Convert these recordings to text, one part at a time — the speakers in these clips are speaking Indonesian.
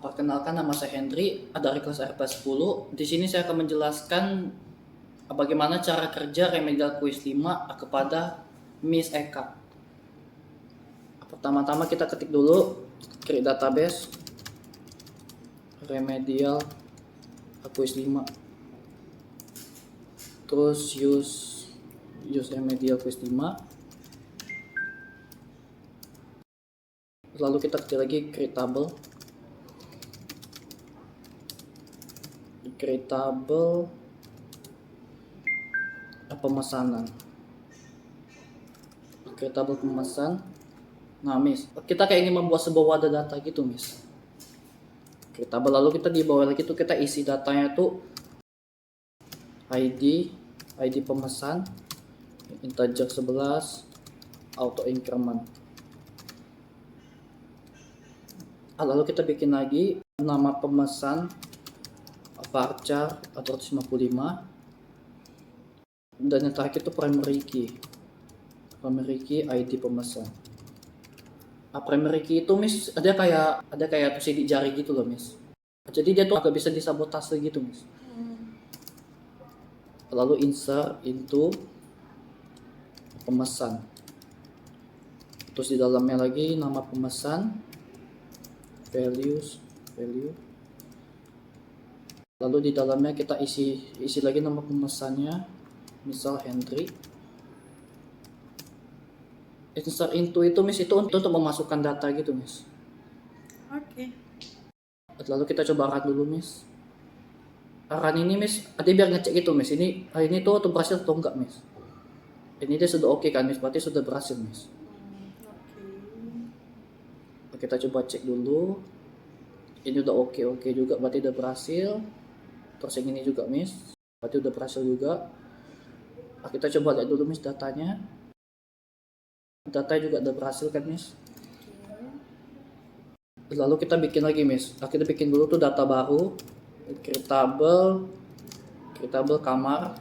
Perkenalkan, nama saya Henry, dari kelas RP10. Di sini saya akan menjelaskan bagaimana cara kerja remedial quiz 5 kepada Miss Eka. Pertama-tama kita ketik dulu create database remedial quiz 5. Terus use remedial quiz 5. Lalu kita ketik lagi creatable pemesanan. Creatable pemesan. Nah, Miss, kita kayak ingin membuat sebuah wadah data gitu, Miss. Creatable, lalu kita di bawah lagi tuh kita isi datanya tuh ID pemesan, integer 11, auto increment. Lalu kita bikin lagi nama pemesan varchar 255, dan yang terakhir itu primary key ID pemesan. Primary key itu, Miss, ada kayak tuh sidik jari gitu loh, Miss. Jadi dia tuh agak bisa disabotase gitu, Miss. Lalu insert into pemesan. Terus di dalamnya lagi nama pemesan, value. Lalu di dalamnya kita isi lagi nama pemesannya, misal Henry. Insert into itu, Miss, itu untuk memasukkan data gitu, Miss. Oke. Lalu kita coba run dulu, Miss. Run ini, Miss, dia biar ngecek gitu, Miss. Ini tuh berhasil atau enggak, Miss. Ini dia sudah oke kan, Miss? Berarti sudah berhasil, Miss. Oke. Kita coba cek dulu. Ini udah oke juga, berarti udah berhasil. Terus yang ini juga, Miss, berarti udah berhasil juga. Kita coba lihat dulu, Miss, datanya. Datanya juga udah berhasil kan, Miss. Lalu kita bikin lagi, Miss. Kita bikin dulu tuh data baru, creatable kamar.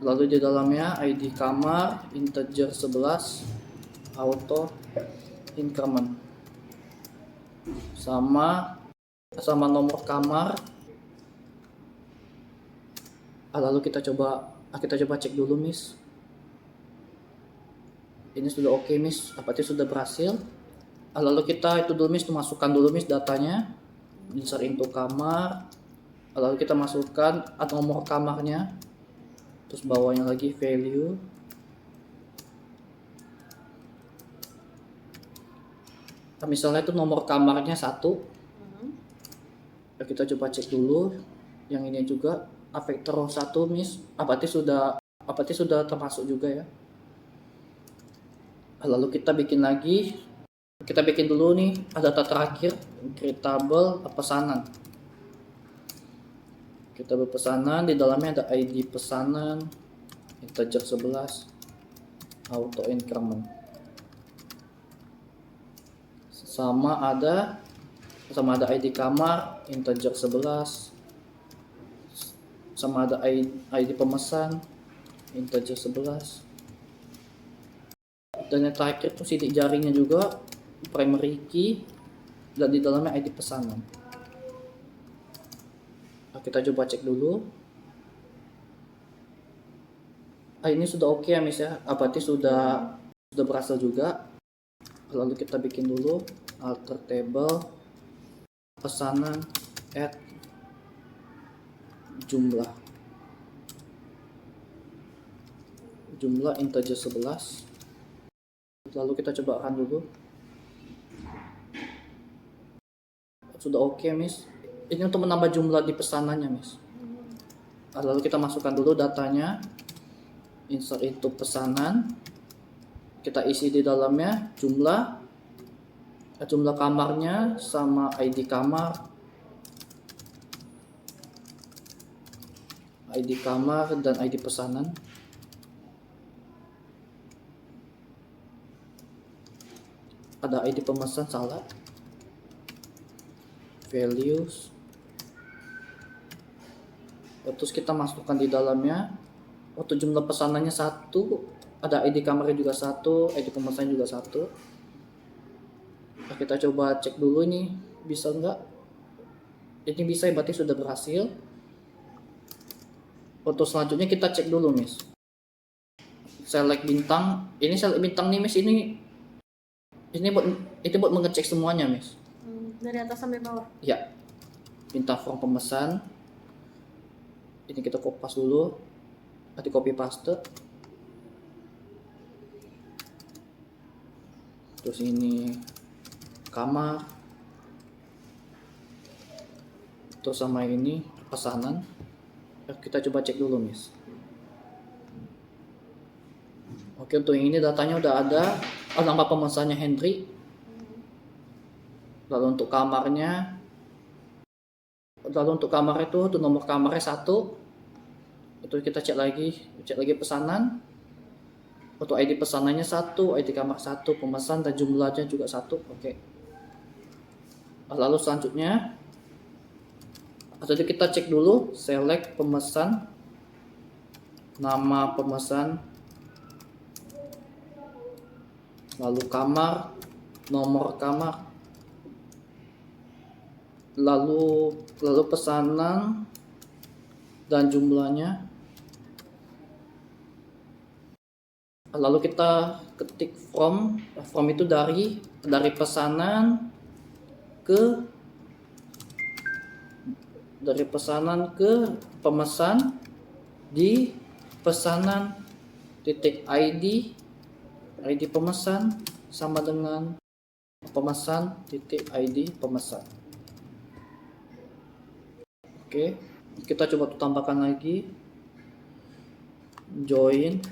Lalu di dalamnya ID kamar, integer 11, auto increment, sama nomor kamar. Lalu kita coba cek dulu, Miss. Ini sudah oke, Miss. Apakah sudah berhasil? Lalu kita itu dulu, Miss, masukkan dulu, Miss, datanya. Insert into kamar. Lalu kita masukkan nomor kamarnya. Terus bawahnya lagi value. Nah, misalnya itu nomor kamarnya 1. Kita coba cek dulu. Yang ini juga vector 1, Miss. Berarti sudah termasuk juga ya. Lalu kita bikin lagi. Kita bikin dulu nih data terakhir, creatable pesanan. Kita berpesanan, di dalamnya ada ID pesanan, integer 11, auto increment. Sama ada ID kamar, integer 11. Sama ada ID pemesan, integer 11. Dan yang terakhir tuh sidik jarinya juga, primary key, dan di dalamnya ID pesanan. Kita coba cek dulu. Ini sudah oke ya, Miss ya. Berarti sudah berhasil juga. Lalu kita bikin dulu alter table pesanan add jumlah integer 11. Lalu kita coba run dulu. Sudah oke, Miss. Ini untuk menambah jumlah di pesanannya, Miss. Lalu kita masukkan dulu datanya. Insert into pesanan. Kita isi di dalamnya jumlah kamarnya sama ID kamar. ID kamar dan ID pesanan. Ada ID pemesan salah. Values. Terus kita masukkan di dalamnya. Untuk jumlah pesanannya 1, ada ID kamarnya juga 1, ID pemesannya juga 1. Kita coba cek dulu nih bisa enggak. Ini bisa, berarti sudah berhasil. Untuk selanjutnya kita cek dulu Miss, select bintang. Ini select bintang nih Miss, ini buat mengecek semuanya Miss. Dari atas sampai bawah. Ya, bintang form pemesan. Ini kita kopas dulu, nanti copy paste. Terus ini kamar, terus sama ini pesanan. Kita coba cek dulu Miss. Oke, untuk yang ini datanya udah ada. Nama pemesannya Henry. Lalu untuk kamarnya, itu nomor kamarnya 1. Itu kita cek lagi pesanan. Untuk ID pesanannya 1, ID kamar 1, pemesan dan jumlahnya juga 1. Oke. Lalu selanjutnya, jadi kita cek dulu, select pemesan, nama pemesan, lalu kamar, nomor kamar, lalu pesanan dan jumlahnya. Lalu kita ketik from itu dari pesanan ke pemesan di pesanan titik ID pemesan sama dengan pemesan titik ID pemesan. Oke, kita coba tambahkan lagi join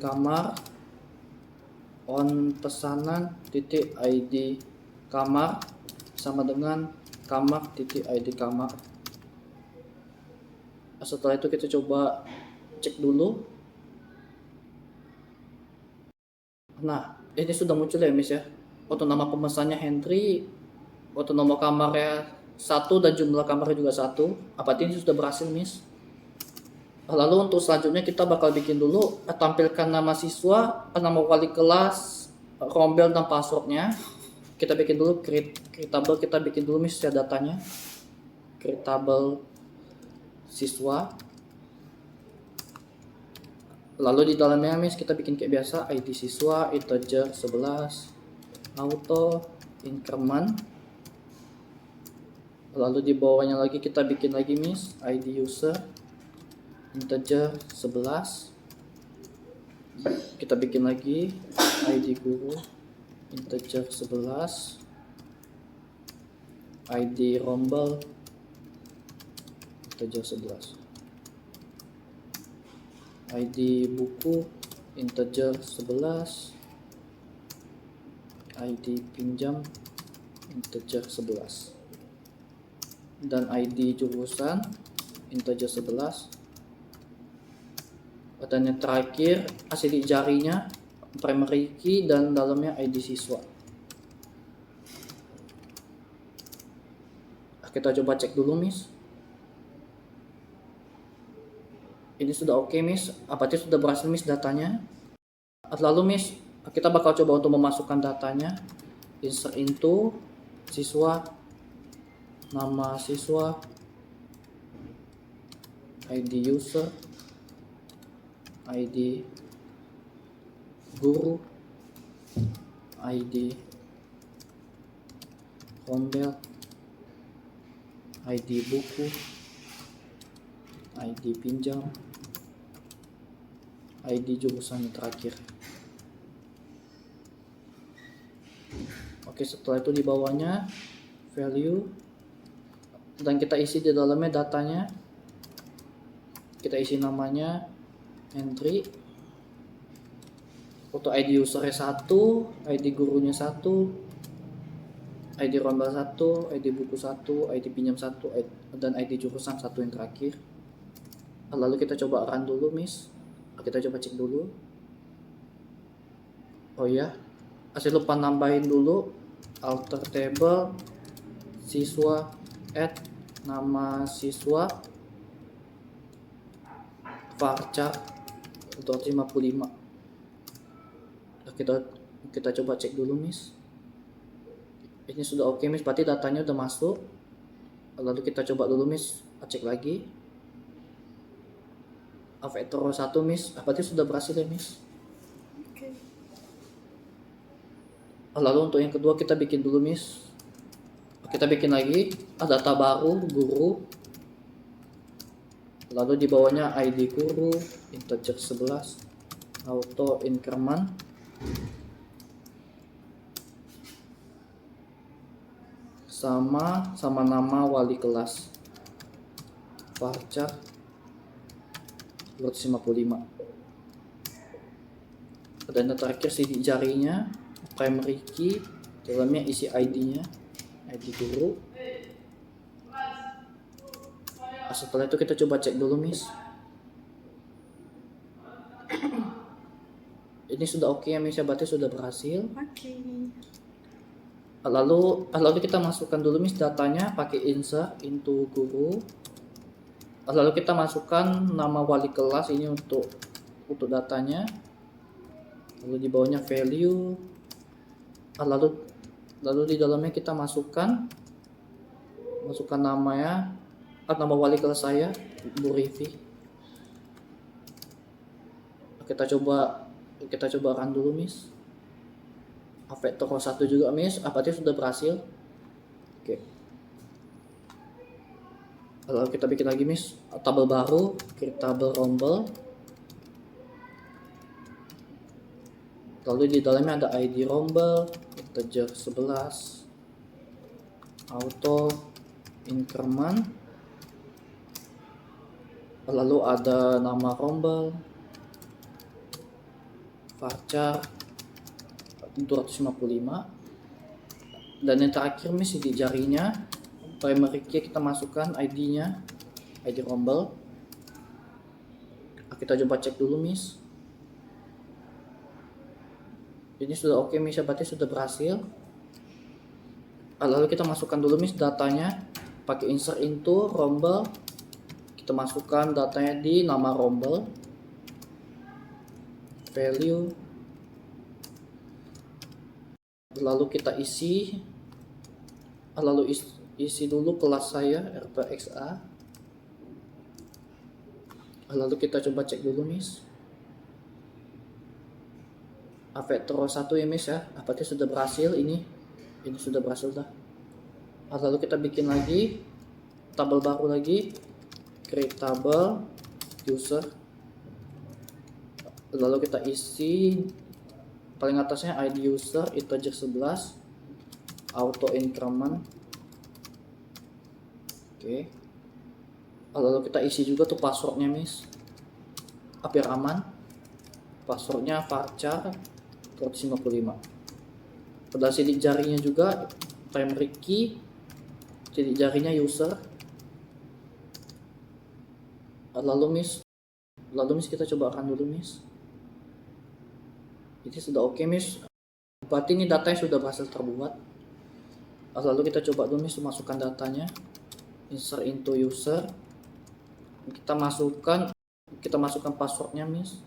kamar on pesanan titik ID kamar sama dengan kamar titik ID kamar. Setelah itu kita coba cek dulu. Nah, ini sudah muncul ya Miss ya. Untuk nama pemesannya Henry, untuk nomor kamarnya 1 dan jumlah kamarnya juga 1. Apa ini sudah berhasil Miss? Lalu untuk selanjutnya kita bakal bikin dulu, tampilkan nama siswa, nama wali kelas, rombel dan passwordnya. Kita bikin dulu create table, kita bikin dulu Miss ya datanya. Create table siswa. Lalu di dalamnya Miss kita bikin kayak biasa, ID siswa, integer 11, auto, increment. Lalu di bawahnya lagi kita bikin lagi Miss, ID user, integer 11. Kita bikin lagi ID guru, integer 11, ID rombel, integer 11, ID buku, integer 11, ID pinjam, integer 11, dan ID jurusan, integer 11. Dan yang terakhir sidik jarinya, primary key, dan dalamnya ID siswa. Kita coba cek dulu Miss. Ini sudah oke Miss. Apakah sudah berhasil Miss datanya? Lalu Miss, kita bakal coba untuk memasukkan datanya. Insert into siswa, nama siswa, ID user, ID guru, ID rombel, ID buku, ID pinjam, ID jurusan yang terakhir. Oke, setelah itu di bawahnya value, dan kita isi di dalamnya datanya. Kita isi namanya Henry, untuk ID usernya 1, ID gurunya 1, ID rombel 1, ID buku 1, ID pinjam 1, dan ID jurusan 1 yang terakhir. Lalu kita coba run dulu Miss. Kita coba cek dulu. Oh ya, saya lupa nambahin dulu alter table siswa add nama siswa varchar 55. Kita coba cek dulu Miss. Ini sudah oke Miss, berarti datanya udah masuk. Lalu kita coba dulu Miss, cek lagi. Avector 1 Miss, berarti sudah berhasil ya Miss. Oke. Lalu untuk yang kedua kita bikin dulu Miss. Kita bikin lagi data baru guru. Lalu di bawahnya ID guru, integer 11, auto increment. Sama nama wali kelas. Varchar 255. Dan yang terakhir sidik jarinya, primary key, dalamnya isi ID-nya, ID guru. Setelah itu kita coba cek dulu Miss. Ini sudah oke ya Miss, ya berarti sudah berhasil. Oke. Lalu kita masukkan dulu Miss datanya pakai insert into guru. Lalu kita masukkan nama wali kelas ini untuk datanya. Lalu di bawahnya value. Lalu di dalamnya kita masukkan namanya, nama wali kelas saya, Bu Rivi. Kita coba run dulu Miss. Avector 1 juga Miss, berarti sudah berhasil. Oke. Lalu kita bikin lagi Miss, tabel baru, create tabel rombel. Lalu di dalamnya ada ID rombel, integer 11, auto increment. Lalu ada nama rombel, varchar 255. Dan yang terakhir Miss di jarinya, primary key kita masukkan ID-nya, ID rombel. Kita coba cek dulu Miss. Ini sudah oke Miss, berarti sudah berhasil. Lalu kita masukkan dulu Miss datanya pakai insert into rombel. Kita masukkan datanya di nama rombel, value. Lalu kita isi dulu kelas saya RPXA. Lalu kita coba cek dulu Miss. Avector 1 ya Miss ya, berarti sudah berhasil. Ini sudah berhasil dah. Lalu kita bikin lagi tabel baru lagi, create tabel user. Lalu kita isi paling atasnya ID user integer 11, auto increment. Oke. Lalu kita isi juga tuh passwordnya Miss, biar aman. Passwordnya varchar 255. Pada sidik jarinya juga primary key, sidik jarinya user. Lalu Miss kita coba run dulu Miss. Ini sudah oke Miss, berarti ini datanya sudah berhasil terbuat. Lalu kita coba dulu Miss masukkan datanya, insert into user. Kita masukkan passwordnya Miss,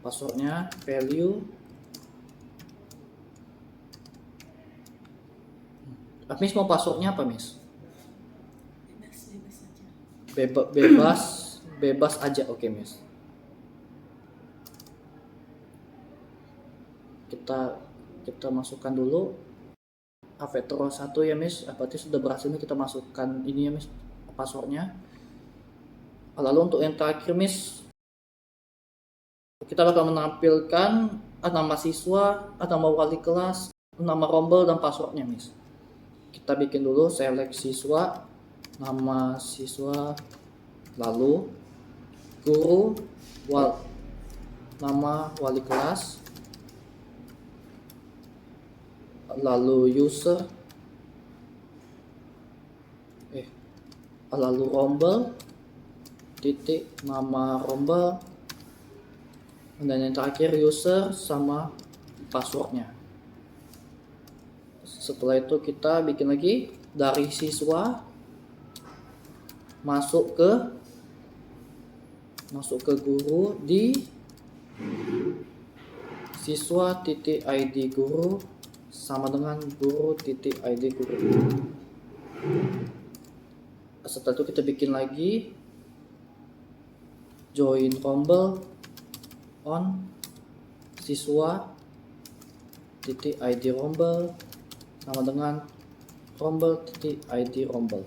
passwordnya value. Miss mau passwordnya apa Miss? Bebas aja, oke Miss. Kita masukkan dulu Avector 1 ya Miss, berarti sudah berhasil nih. Kita masukkan ini ya Miss, passwordnya. Lalu untuk yang terakhir Miss, kita bakal menampilkan nama siswa, nama wali kelas, nama rombel, dan passwordnya Miss. Kita bikin dulu select siswa, nama siswa, lalu guru, nama wali kelas, lalu user, lalu rombel, titik nama rombel, dan yang terakhir user sama passwordnya. Setelah itu kita bikin lagi dari siswa masuk ke guru di siswa titik ID guru sama dengan guru titik ID guru. Setelah itu kita bikin lagi join rombel on siswa titik ID rombel sama dengan rombel titik ID rombel.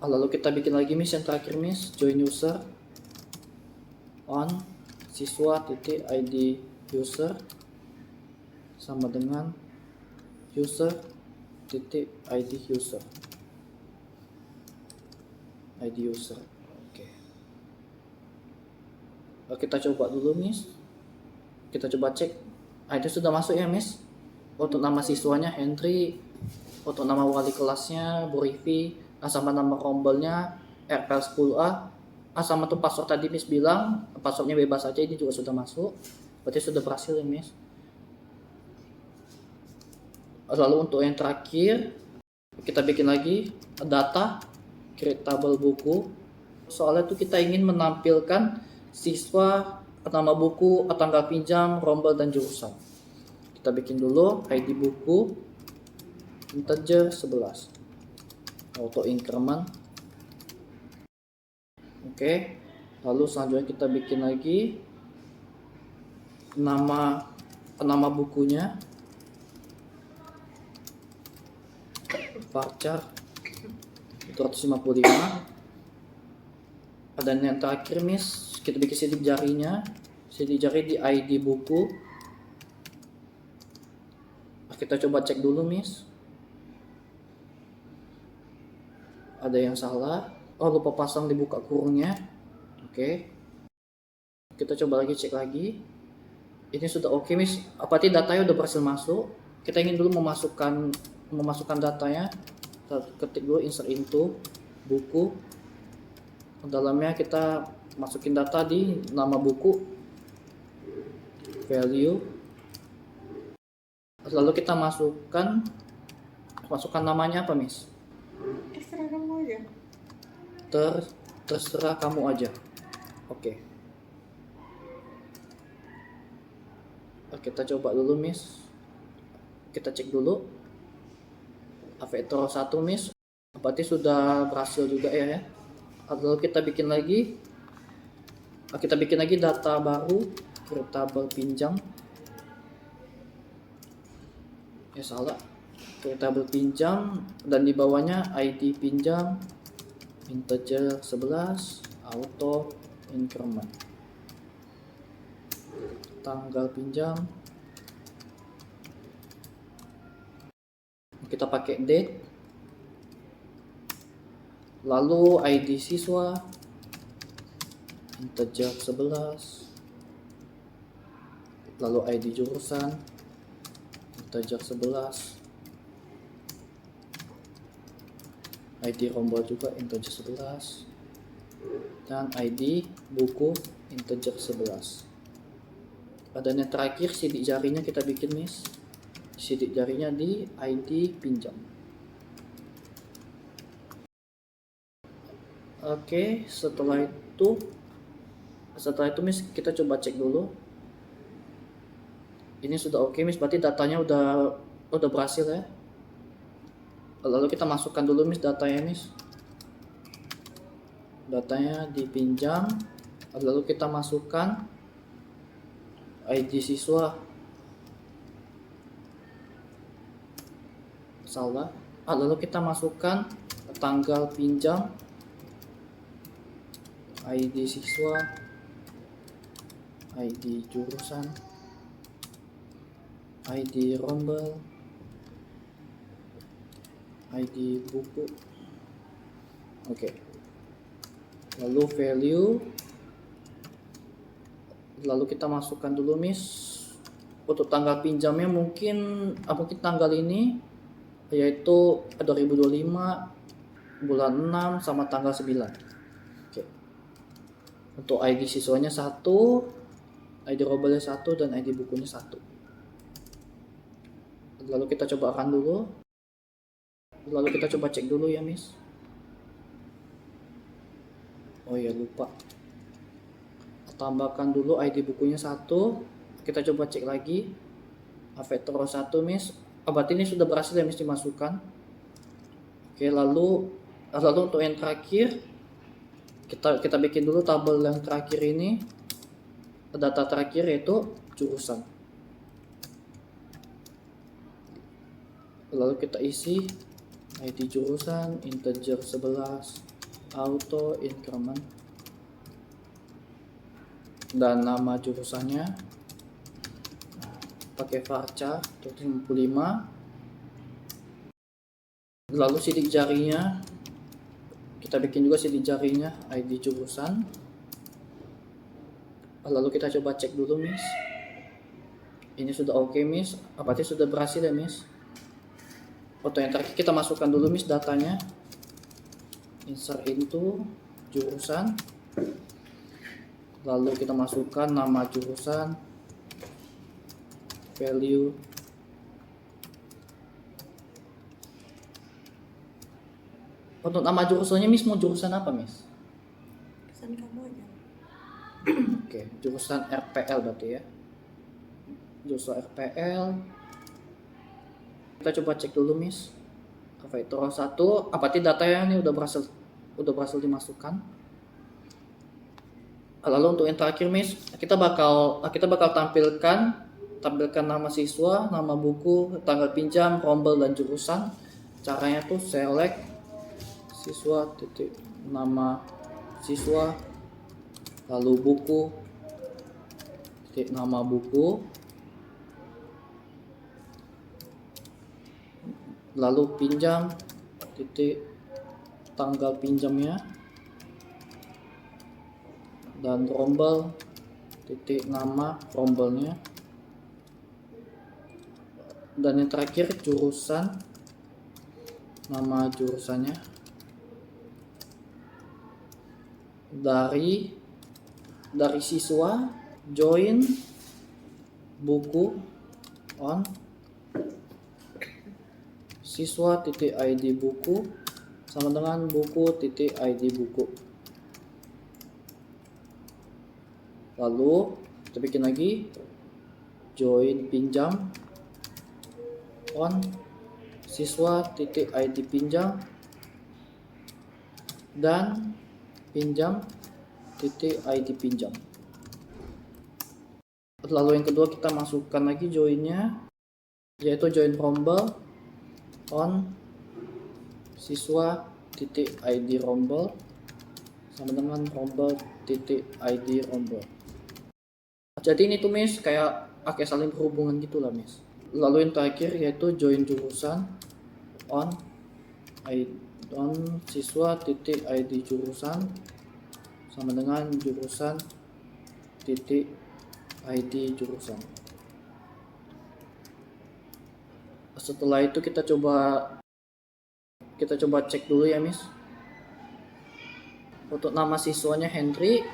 Lalu kita bikin lagi miss yang terakhir miss, join user on siswa titik ID user sama dengan user titik ID user. ID user. Oke. Kita coba dulu miss. Kita coba cek. ID sudah masuk ya miss. Untuk nama siswanya Henry, untuk nama wali kelasnya Bu Rivi, sama nama rombelnya RPL 10A, sama tuh password tadi miss bilang passwordnya bebas aja, ini juga sudah masuk. Berarti sudah berhasil ya miss. Lalu untuk yang terakhir kita bikin lagi data create table buku. Soalnya itu kita ingin menampilkan siswa, nama buku, tanggal pinjam, rombel dan jurusan. Kita bikin dulu ID buku integer 11 auto increment. Oke. Lalu selanjutnya kita bikin lagi nama bukunya varchar 255. Dan yang terakhir miss, kita bikin sidik jarinya, sidik jari di ID buku. Kita coba cek dulu miss, ada yang salah. Oh, lupa pasang dibuka kurungnya. Oke, kita coba lagi cek lagi. Ini sudah oke miss, berarti datanya udah berhasil masuk. Kita ingin dulu memasukkan datanya. Kita ketik dulu insert into buku. Dalamnya kita masukin data di nama buku, value. Lalu kita masukkan namanya apa miss? Terserah kamu aja. Terserah kamu aja. Oke. Kita coba dulu miss. Kita cek dulu. Vector 1 miss. Berarti sudah berhasil juga ya. Lalu kita bikin lagi. Kita bikin lagi data baru, create table pinjam. Ya salah. Create table pinjam dan di bawahnya ID pinjam integer 11 auto increment. Tanggal pinjam kita pakai date, lalu ID siswa integer 11, lalu ID jurusan integer 11, ID rombel juga integer 11, dan ID buku integer 11. Dan yang terakhir sidik jarinya kita bikin miss, sidik jarinya di ID pinjam. Oke, setelah itu miss kita coba cek dulu. Ini sudah oke miss, berarti datanya udah berhasil ya. Lalu kita masukkan dulu miss datanya miss. Datanya dipinjam, lalu kita masukkan ID siswa. Salah. Lalu kita masukkan tanggal pinjam, ID siswa, ID jurusan, ID rombel, ID buku. Oke. Lalu value. Lalu kita masukkan dulu miss. Untuk tanggal pinjamnya mungkin tanggal ini, yaitu 2025 bulan 6 sama tanggal 9. Oke. Untuk ID siswanya 1, ID rombelnya 1, dan ID bukunya 1. Lalu kita coba run dulu. Lalu kita coba cek dulu ya miss. Oh ya lupa, tambahkan dulu ID bukunya 1, kita coba cek lagi. Avetor 1 Miss. Berarti ini sudah berhasil ya Miss dimasukkan. Oke, lalu untuk yang terakhir kita bikin dulu tabel yang terakhir ini. Data terakhir yaitu jurusan. Lalu kita isi ID jurusan, integer 11, auto, increment, dan nama jurusannya pakai varchar 255. Lalu sidik jarinya kita bikin juga sidik jarinya, ID jurusan. Lalu kita coba cek dulu Miss. Ini sudah oke Miss. Berarti sudah berhasil ya Miss. Foto yang terakhir kita masukkan dulu Miss datanya. Insert into jurusan. Lalu kita masukkan nama jurusan, value, untuk nama jurusannya Miss mau jurusan apa Miss? Pesan kamu aja. Oke, jurusan RPL berarti ya. Jurusan RPL. Kita coba cek dulu Miss. Avetor 1, berarti datanya ini udah berhasil dimasukkan. Lalu untuk yang terakhir Miss, kita bakal tampilkan nama siswa, nama buku, tanggal pinjam, rombel, dan jurusan. Caranya tuh select siswa titik nama siswa, lalu buku titik nama buku, lalu pinjam titik tanggal pinjamnya, dan rombel titik nama rombelnya, dan yang terakhir jurusan, nama jurusannya, dari siswa join buku on siswa titik ID buku sama dengan buku titik ID buku. Lalu kita bikin lagi join pinjam on siswa titik ID pinjam dan pinjam titik ID pinjam. Lalu yang kedua kita masukkan lagi joinnya, yaitu join rombel on siswa titik ID rombel sama dengan rombel titik ID rombel. Jadi ini tuh Miss kayak saling berhubungan gitu lah Miss. Lalu yang terakhir yaitu join jurusan on siswa titik ID jurusan sama dengan jurusan titik ID jurusan. Setelah itu kita coba cek dulu ya Miss. Untuk nama siswanya Henry,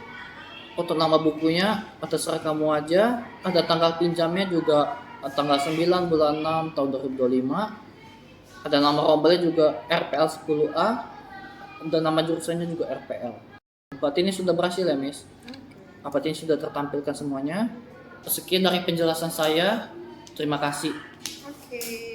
untuk nama bukunya terserah kamu aja. Ada tanggal pinjamnya juga tanggal 9 bulan 6 tahun 2025. Ada nama rombelnya juga RPL 10A dan nama jurusannya juga RPL. Berarti ini sudah berhasil ya Miss. Berarti ini sudah tertampilkan semuanya. Sekian dari penjelasan saya. Terima kasih. Oke.